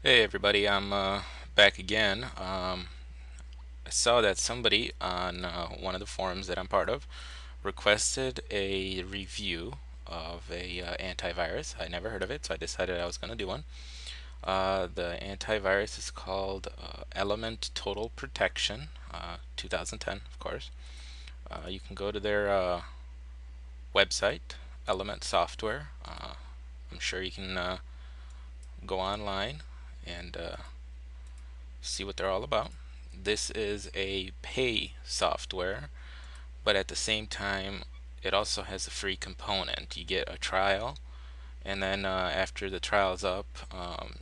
Hey everybody, I'm back again. I saw that somebody on one of the forums that I'm part of requested a review of a antivirus. I never heard of it, so I decided I was going to do one. The antivirus is called Element Total Protection, 2010, of course. You can go to their website, Element Software. I'm sure you can go online and see what they're all about. This is a pay software, but at the same time, it also has a free component. You get a trial, and then after the trial's up,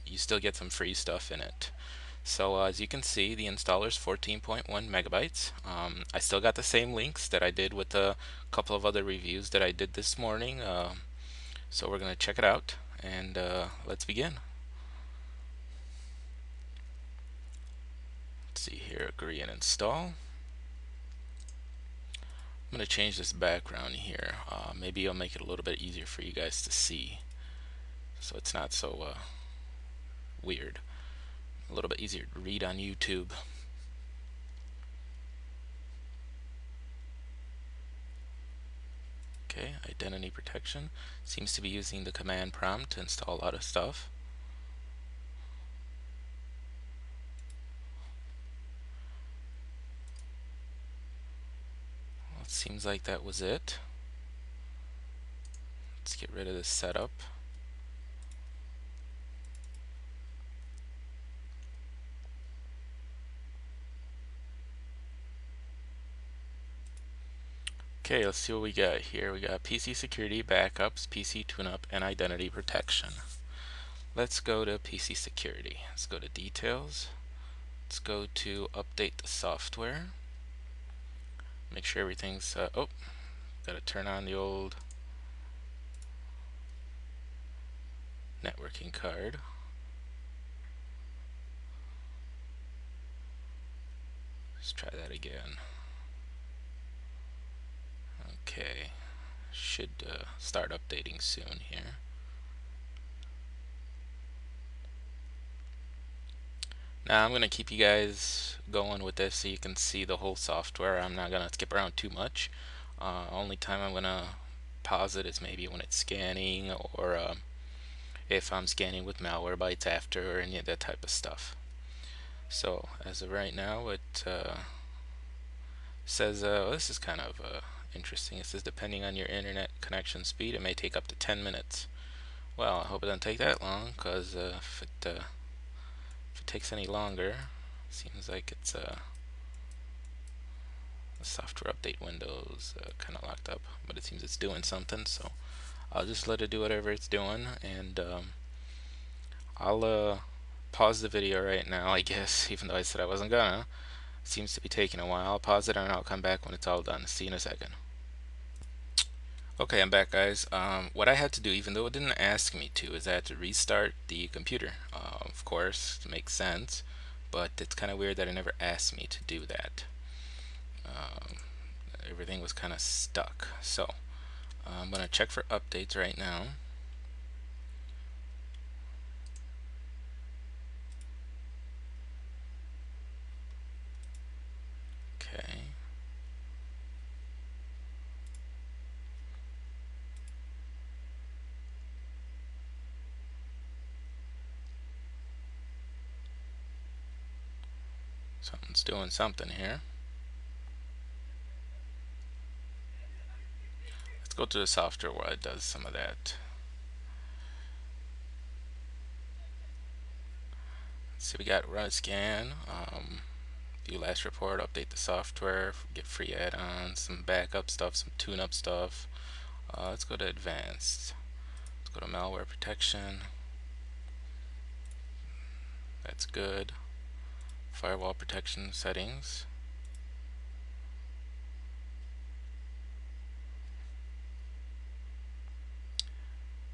you still get some free stuff in it. So as you can see, the installer is 14.1 megabytes. I still got the same links that I did with a couple of other reviews that I did this morning. So we're going to check it out, and let's begin. Let's see here, agree and install. I'm going to change this background here. Maybe I'll make it a little bit easier for you guys to see so it's not so weird. A little bit easier to read on YouTube. Okay, identity protection. Seems to be using the command prompt to install a lot of stuff. Well, it seems like that was it. Let's get rid of this setup. Okay, let's see what we got here. We got PC security, backups, PC tune-up, and identity protection. Let's go to PC security. Let's go to details. Let's go to update the software. Make sure everything's, oh, gotta turn on the old networking card. Let's try that again. Okay, should start updating soon here. Now I'm gonna keep you guys going with this so you can see the whole software. I'm not gonna skip around too much. Only time I'm gonna pause it is maybe when it's scanning, or if I'm scanning with Malwarebytes after, or any of that type of stuff. So as of right now, it says, well, this is kind of interesting. It says depending on your internet connection speed, it may take up to 10 minutes. Well, I hope it doesn't take that long, because if it takes any longer, seems like it's the software update window's kind of locked up, but it seems it's doing something, so I'll just let it do whatever it's doing, and I'll pause the video right now, I guess, even though I said I wasn't gonna. It seems to be taking a while. I'll pause it and I'll come back when it's all done. See you in a second. Okay, I'm back, guys. What I had to do, even though it didn't ask me to, is I had to restart the computer. Of course, it makes sense, but it's kind of weird that it never asked me to do that. Um, Everything was kind of stuck. So I'm going to check for updates right now. Okay. Something's doing something here. Let's go to the software where it does some of that. Let's see, we got run a scan, view last report, update the software, get free add-ons, some backup stuff, some tune-up stuff. Let's go to advanced. Let's go to malware protection. That's good. Firewall protection settings.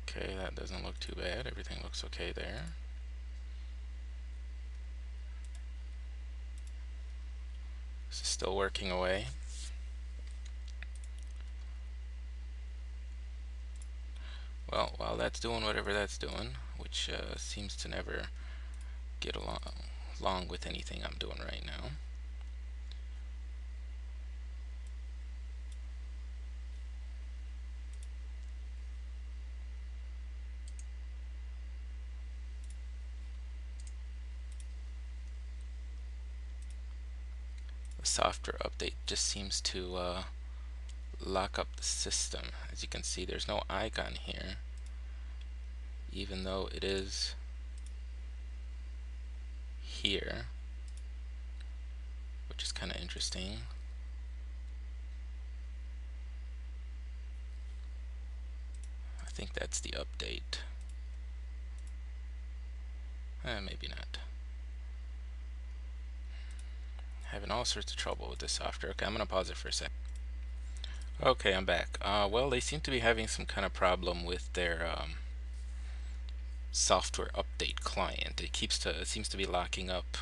Okay, that doesn't look too bad. Everything looks okay there. This is still working away. Well, while that's doing whatever that's doing, which seems to never get along with anything I'm doing right now. The software update just seems to lock up the system. As you can see, there's no icon here, even though it is here, which is kind of interesting. I think that's the update. Maybe not. Having all sorts of trouble with this software. Okay, I'm gonna pause it for a sec. Okay, I'm back. Well, they seem to be having some kind of problem with their software update client. It seems to be locking up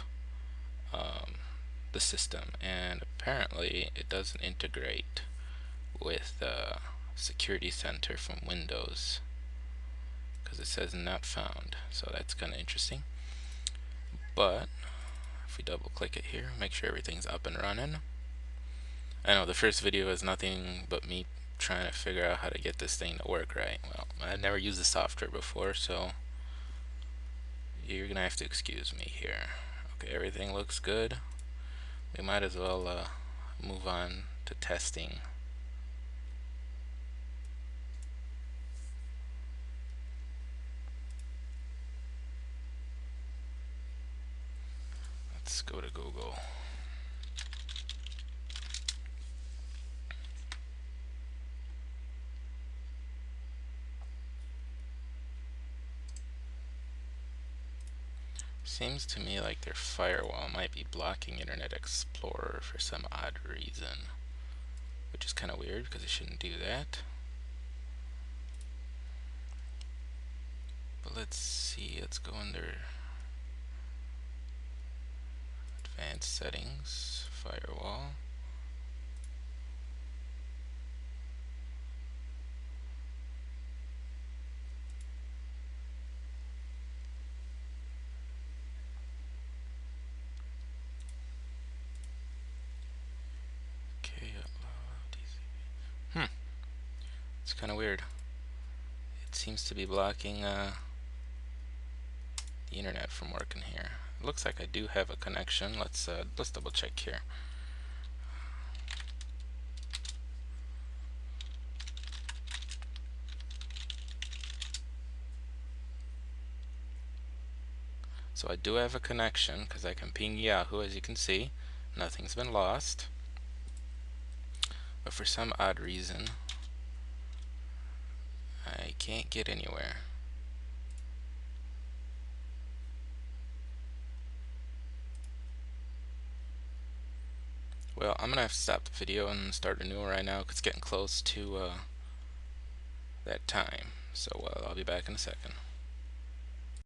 the system, and apparently it doesn't integrate with Security Center from Windows, because it says not found. So that's kind of interesting. But if we double click it here, make sure everything's up and running. I know the first video is nothing but me trying to figure out how to get this thing to work right. Well, I've never used the software before, so you're gonna have to excuse me here. Okay, everything looks good. We might as well move on to testing. Let's go to Google. Seems to me like their firewall might be blocking Internet Explorer for some odd reason, which is kind of weird because it shouldn't do that. But let's see, let's go under Advanced Settings, Firewall. It's kind of weird. It seems to be blocking the internet from working here. It looks like I do have a connection. Let's double check here. So I do have a connection because I can ping Yahoo. As you can see, nothing's been lost. But for some odd reason, I can't get anywhere. Well, I'm gonna have to stop the video and start a new one right now because it's getting close to that time. So I'll be back in a second.